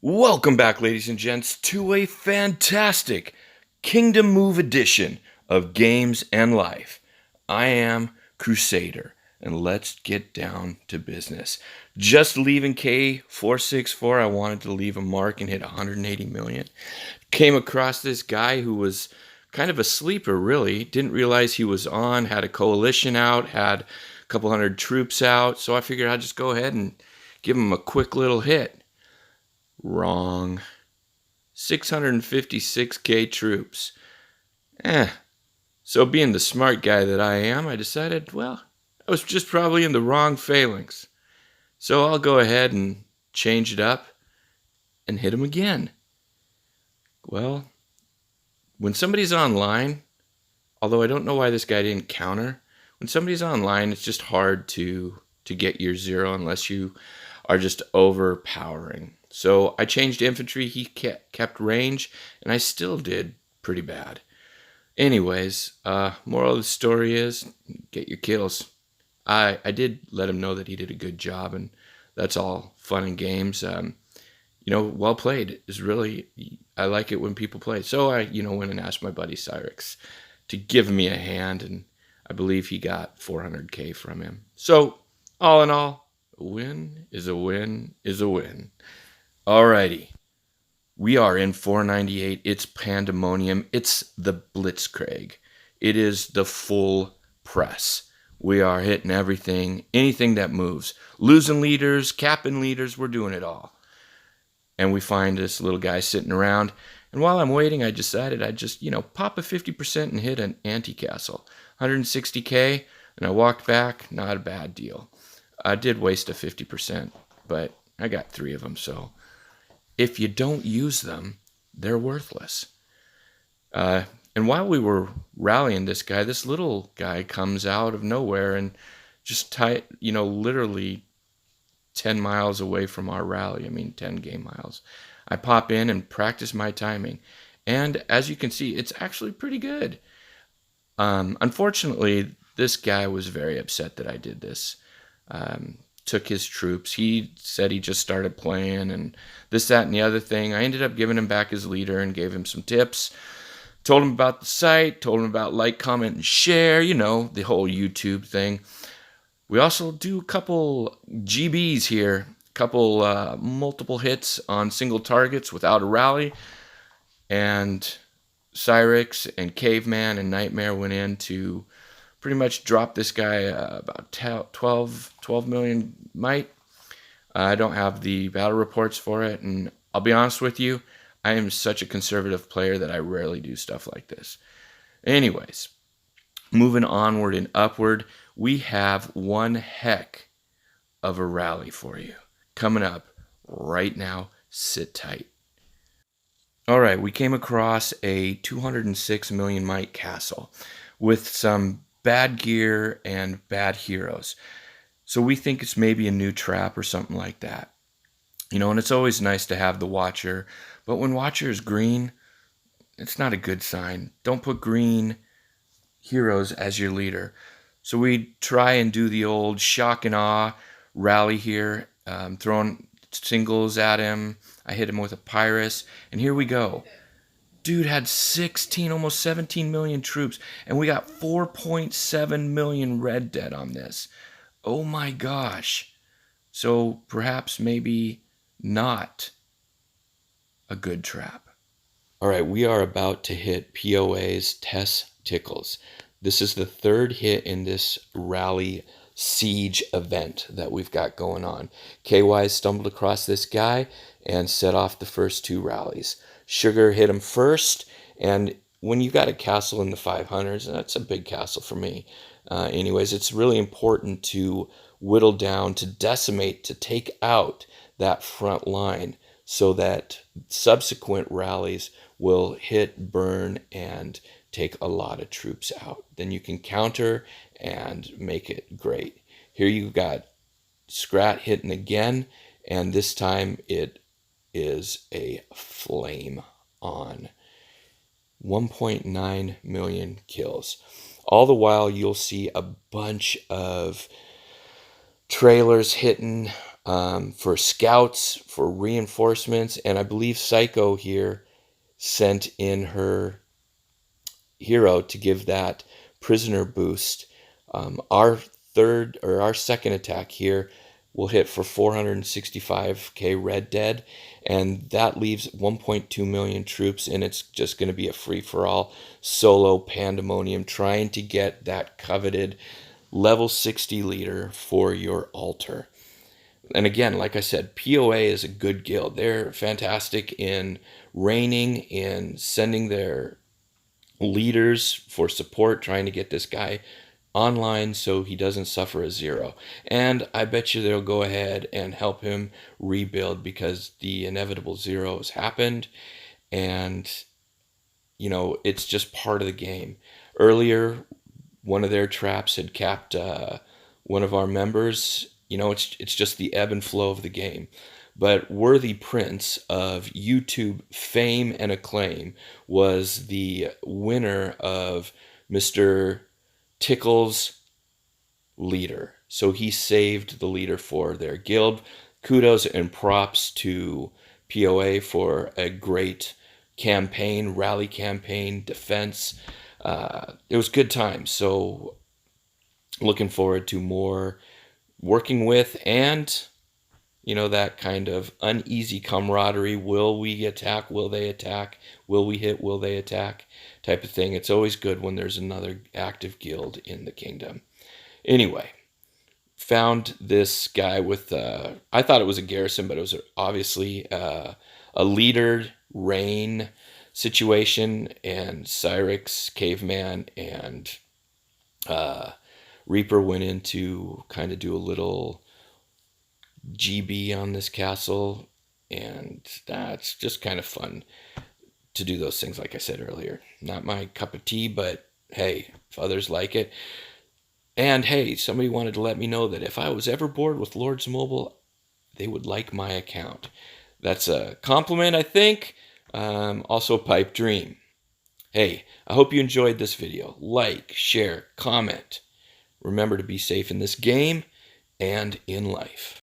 Welcome back, ladies and gents, to a fantastic Kingdom Move edition of Games and Life. I am Crusader, and let's get down to business. Just leaving K464, I wanted to leave a mark and hit 180 million. Came across this guy who was kind of a sleeper, really. Didn't realize he was on, had a coalition out, had a couple hundred troops out, so I figured I'd just go ahead and give him a quick little hit. Wrong. 656k troops. So being the smart guy that I am, I decided, well, I was just probably in the wrong phalanx. So I'll go ahead and change it up and hit him again. Well, when somebody's online, although I don't know why this guy didn't counter, when somebody's online, it's just hard to get your zero unless you are just overpowering. So I changed infantry, he kept range, and I still did pretty bad. Anyways, moral of the story is, get your kills. I did let him know that he did a good job, and that's all fun and games. Well played is really, I like it when people play. So I, went and asked my buddy Cyrix to give me a hand, and I believe he got 400k from him. So, all in all, a win is a win is a win. Alrighty, we are in 498. It's pandemonium. It's the Blitzkrieg. It is the full press. We are hitting everything, anything that moves. Losing leaders, capping leaders, we're doing it all. And we find this little guy sitting around. And while I'm waiting, I decided I'd just, pop a 50% and hit an anti-castle. 160k, and I walked back. Not a bad deal. I did waste a 50%, but I got 3 of them, so if you don't use them, they're worthless. And while we were rallying this guy, this little guy comes out of nowhere and just literally 10 miles away from our rally. 10 game miles. I pop in and practice my timing. And as you can see, it's actually pretty good. Unfortunately, this guy was very upset that I did this. Took his troops. He said he just started playing and this, that, and the other thing. I ended up giving him back his leader and gave him some tips. Told him about the site, told him about like, comment, and share, the whole YouTube thing. We also do a couple GBs here, a couple multiple hits on single targets without a rally. And Cyrix and Caveman and Nightmare went in to pretty much drop this guy about 12 million might. I don't have the battle reports for it, and I'll be honest with you, I am such a conservative player that I rarely do stuff like this. Anyways, moving onward and upward, we have one heck of a rally for you coming up right now. Sit tight. All right, we came across a 206 million might castle with some bad gear and bad heroes. So we think it's maybe a new trap or something like that. And it's always nice to have the Watcher, but when Watcher is green, it's not a good sign. Don't put green heroes as your leader. So we try and do the old shock and awe rally here, throwing singles at him. I hit him with a Pyrus, and here we go. Dude had 16, almost 17 million troops, and we got 4.7 million red dead on this. Oh my gosh. So perhaps maybe not a good trap. All right, we are about to hit POA's testicles. This is the 3rd hit in this rally siege event that we've got going on. KY stumbled across this guy and set off the first 2 rallies. Sugar hit him first, and when you got a castle in the 500s, and that's a big castle for me. Anyways, it's really important to whittle down, to decimate, to take out that front line so that subsequent rallies will hit, burn, and take a lot of troops out. Then you can counter and make it great. Here you got Scrat hitting again, and this time it is a flame on. 1.9 million kills. All the while, you'll see a bunch of trailers hitting for scouts, for reinforcements, and I believe Psycho here sent in her hero to give that prisoner boost. Our second attack here will hit for 465k red dead, and that leaves 1.2 million troops, and it's just going to be a free-for-all solo pandemonium trying to get that coveted level 60 leader for your altar. And again, like I said, POA is a good guild. They're fantastic in reigning, in sending their leaders for support, trying to get this guy online so he doesn't suffer a zero. And I bet you they'll go ahead and help him rebuild because the inevitable zero has happened, and it's just part of the game. Earlier, one of their traps had capped one of our members. It's just the ebb and flow of the game. But Worthy Prince of YouTube fame and acclaim was the winner of Mr. Tickle's leader. So he saved the leader for their guild. Kudos and props to POA for a great campaign, rally campaign, defense. It was good times. So looking forward to more working with, and that kind of uneasy camaraderie. Will we attack? Will they attack? Will we hit? Will they attack? Type of thing. It's always good when there's another active guild in the kingdom. Anyway, found this guy with, I thought it was a garrison, but it was obviously a leader reign situation, and Cyrix, Caveman, and Reaper went in to kind of do a little GB on this castle, and that's just kind of fun to do those things. Like I said earlier, not my cup of tea, but hey, if others like it. And hey, somebody wanted to let me know that if I was ever bored with Lords Mobile, they would like my account. That's a compliment, I think. Also a pipe dream. Hey, I hope you enjoyed this video. Like, share, comment. Remember to be safe in this game and in life.